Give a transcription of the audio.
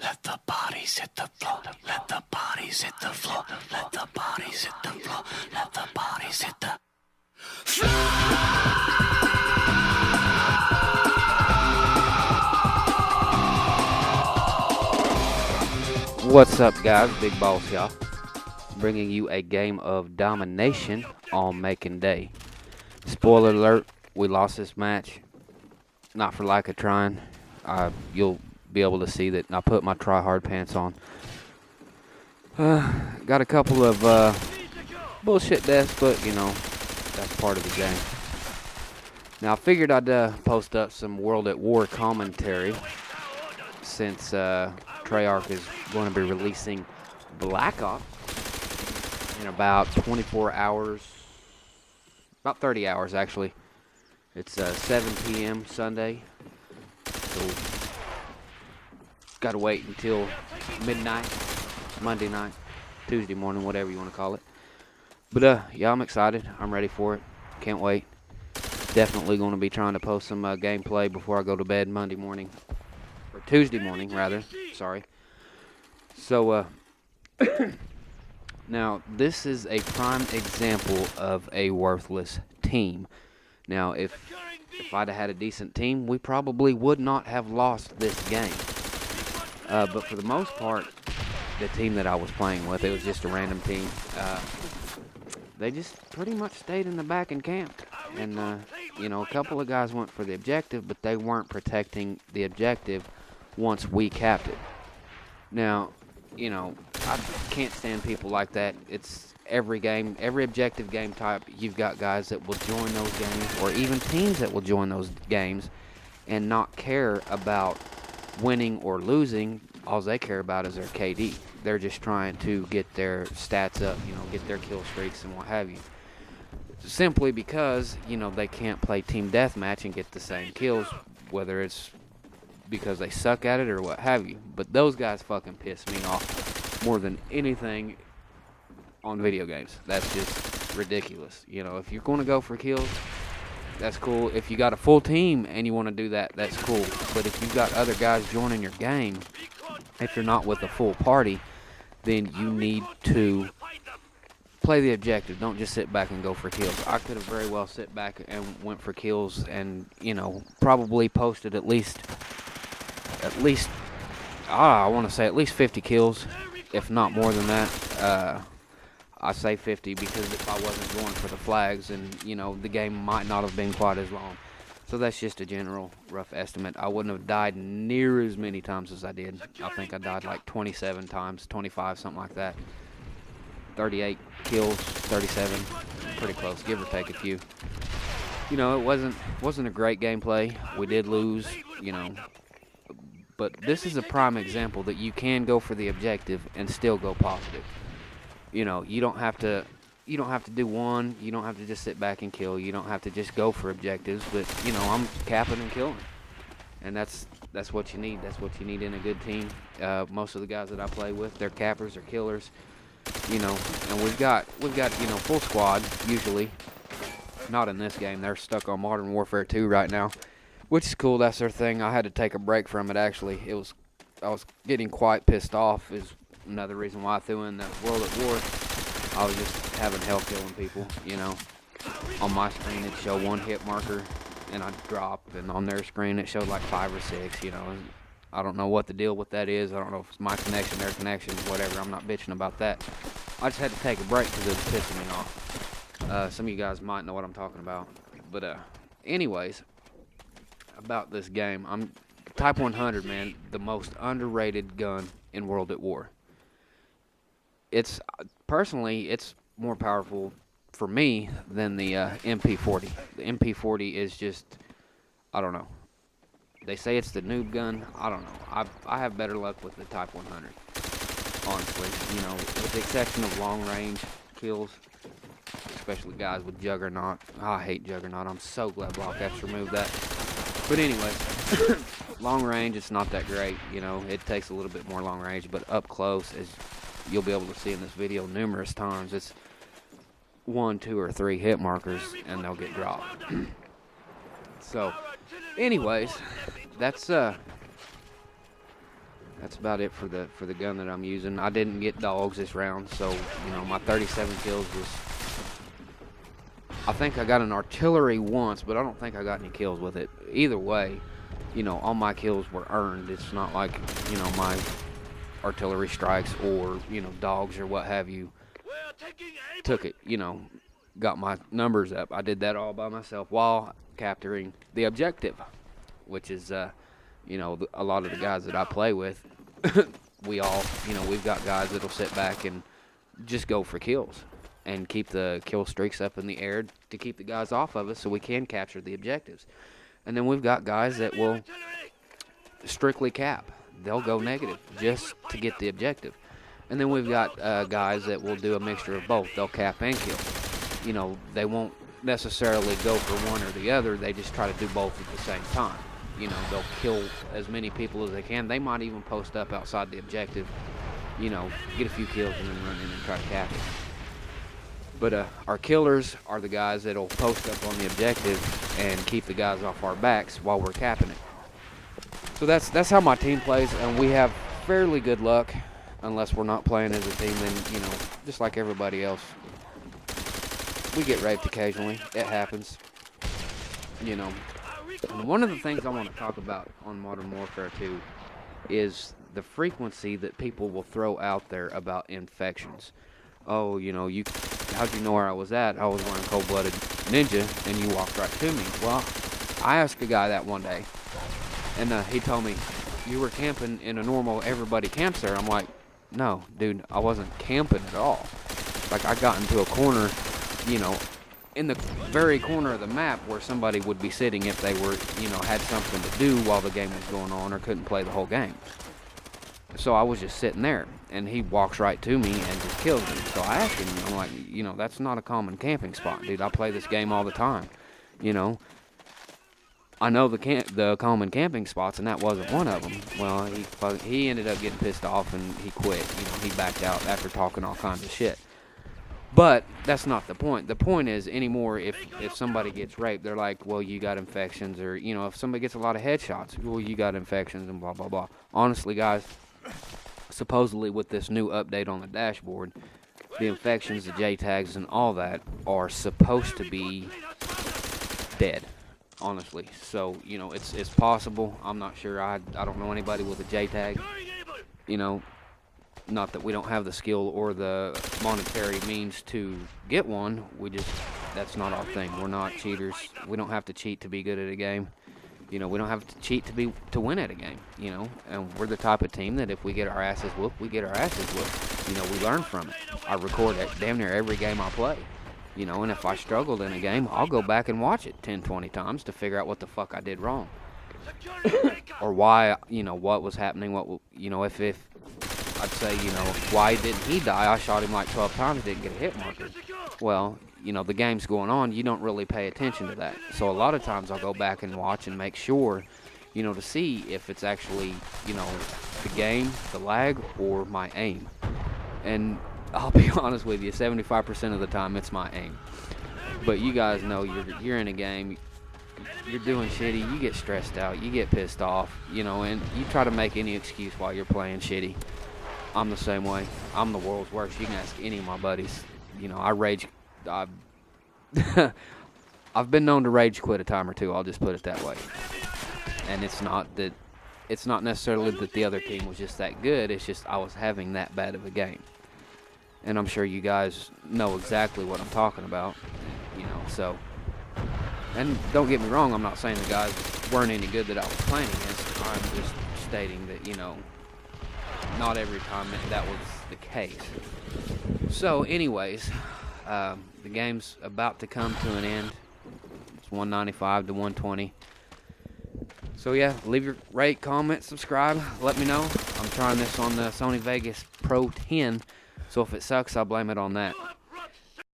Let the bodies hit the floor. Let the bodies hit the floor. Let the bodies hit the floor. Let the bodies hit the What's up, guys? Big Boss y'all, bringing you a game of domination on Making Day. Spoiler alert, we lost this match. Not for lack of trying. You'll be able to see that I put my try-hard pants on. Got a couple of bullshit deaths, but, you know, that's part of the game. Now, I figured I'd post up some World at War commentary since Treyarch is going to be releasing Black Ops in about 24 hours, about 30 hours actually. It's 7 p.m. Sunday, so got to wait until midnight, Monday night, Tuesday morning, whatever you want to call it. But yeah, I'm excited. I'm ready for it. Can't wait. Definitely going to be trying to post some gameplay before I go to bed Monday morning. Or Tuesday morning, rather. Sorry. So, now, this is a prime example of a worthless team. Now, if I'd have had a decent team, we probably would not have lost this game. But for the most part, the team that I was playing with, it was just a random team. They just pretty much stayed in the back and camped. And, you know, a couple of guys went for the objective, but they weren't protecting the objective once we capped it. Now, you know, I can't stand people like that. It's every game, every objective game type, you've got guys that will join those games, or even teams that will join those games and not care about winning or losing. All they care about is their KD. They're just trying to get their stats up, you know, get their kill streaks and what have you. Simply because, you know, they can't play team deathmatch and get the same kills, whether it's because they suck at it or what have you. But those guys fucking piss me off more than anything on video games. That's just ridiculous. You know, if you're going to go for kills, that's cool. If you got a full team and you want to do that, that's cool. But if you've got other guys joining your game, if you're not with a full party, then you need to play the objective. Don't just sit back and go for kills. I could have very well sit back and went for kills and, you know, probably posted at least I want to say at least 50 kills, if not more than that. I say 50 because if I wasn't going for the flags, and, you know, the game might not have been quite as long. So that's just a general rough estimate. I wouldn't have died near as many times as I did. I think I died like 27 times, 25, something like that. 38 kills, 37, pretty close, give or take a few. You know, it wasn't a great gameplay. We did lose, you know. But this is a prime example that you can go for the objective and still go positive. You know, you don't have to do one. You don't have to just sit back and kill. You don't have to just go for objectives. But, you know, I'm capping and killing, and that's what you need. That's what you need in a good team. Most of the guys that I play with, they're cappers or killers. You know, and we've got you know, full squad usually. Not in this game. They're stuck on Modern Warfare 2 right now, which is cool. That's their thing. I had to take a break from it, actually. I was getting quite pissed off, is another reason why I threw in the World at War. I was just having hell killing people, you know. On my screen, it showed one hit marker, and I'd drop, and on their screen, it showed like 5 or 6, you know. I don't know what the deal with that is. I don't know if it's my connection, their connection, whatever. I'm not bitching about that. I just had to take a break because it was pissing me off. Some of you guys might know what I'm talking about. But anyways, about this game, Type 100, man, the most underrated gun in World at War. It's personally, it's more powerful for me than the MP40. The MP40 is just, I don't know. They say it's the noob gun. I don't know. I have better luck with the Type 100, honestly. You know, with the exception of long range kills, especially guys with Juggernaut. I hate Juggernaut. I'm so glad Blockheads removed that. But anyways, long range, it's not that great. You know, it takes a little bit more long range, but up close, as you'll be able to see in this video numerous times, it's 1, 2, or 3 hit markers, and they'll get dropped. So, anyways, that's That's about it for the gun that I'm using. I didn't get dogs this round, so you know my 37 kills was. I think I got an artillery once, but I don't think I got any kills with it. Either way, you know, all my kills were earned. It's not like, you know, my artillery strikes or, you know, dogs or what have you took it, you know, got my numbers up. I did that all by myself while capturing the objective, which is, you know, a lot of the guys that I play with, we all, you know, we've got guys that'll sit back and just go for kills and keep the kill streaks up in the air to keep the guys off of us so we can capture the objectives. And then we've got guys that will strictly cap. They'll go negative just to get the objective. And then we've got guys that will do a mixture of both. They'll cap and kill. You know, they won't necessarily go for one or the other. They just try to do both at the same time. You know, they'll kill as many people as they can. They might even post up outside the objective, you know, get a few kills and then run in and try to cap it. But our killers are the guys that'll post up on the objective and keep the guys off our backs while we're capping it. So that's how my team plays, and we have fairly good luck, unless we're not playing as a team. Then, you know, just like everybody else, we get raped occasionally. It happens, you know. And one of the things I want to talk about on Modern Warfare 2 is the frequency that people will throw out there about infections. Oh, you know, how'd you know where I was at? I was wearing Cold-Blooded Ninja, and you walked right to me. Well, I asked a guy that one day, and he told me, you were camping in a normal everybody camps there. I'm like, no, dude, I wasn't camping at all. Like, I got into a corner, you know, in the very corner of the map where somebody would be sitting if they were, you know, had something to do while the game was going on or couldn't play the whole game. So I was just sitting there, and he walks right to me and just kills me. So I asked him, I'm like, you know, that's not a common camping spot, dude. I play this game all the time, you know. I know the common camping spots, and that wasn't one of them. Well, he ended up getting pissed off, and he quit. You know, he backed out after talking all kinds of shit. But that's not the point. The point is, anymore, if somebody gets raped, they're like, well, you got infections, or, you know, if somebody gets a lot of headshots, well, you got infections, and blah, blah, blah. Honestly, guys, supposedly with this new update on the dashboard, the infections, the J-tags, and all that are supposed to be dead, honestly. So, you know, it's possible. I'm not sure. I don't know anybody with a J-tag. You know, not that we don't have the skill or the monetary means to get one. That's not our thing. We're not cheaters. We don't have to cheat to be good at a game. You know, we don't have to cheat to win at a game, you know, and we're the type of team that if we get our asses whooped, we get our asses whooped. You know, we learn from it. I record damn near every game I play, you know, and if I struggled in a game, I'll go back and watch it 10, 20 times to figure out what the fuck I did wrong. Or why, you know, what was happening, you know, if I'd say, you know, why didn't he die? I shot him like 12 times, didn't get a hit marker. Well, you know, the game's going on, you don't really pay attention to that. So a lot of times I'll go back and watch and make sure, you know, to see if it's actually, you know, the game, the lag, or my aim. And I'll be honest with you, 75% of the time it's my aim. But you guys know you're in a game, you're doing shitty, you get stressed out, you get pissed off, you know, and you try to make any excuse while you're playing shitty. I'm the same way. I'm the world's worst. You can ask any of my buddies. You know, I've been known to rage quit a time or two, I'll just put it that way. And it's not necessarily that the other team was just that good, it's just I was having that bad of a game. And I'm sure you guys know exactly what I'm talking about, you know, so. And don't get me wrong, I'm not saying the guys weren't any good that I was playing against. I'm just stating that, you know, not every time that was the case. So anyways, the game's about to come to an end. It's 195 to 120. So yeah, leave your rate, comment, subscribe. Let me know. I'm trying this on the Sony Vegas Pro 10. So if it sucks, I'll blame it on that.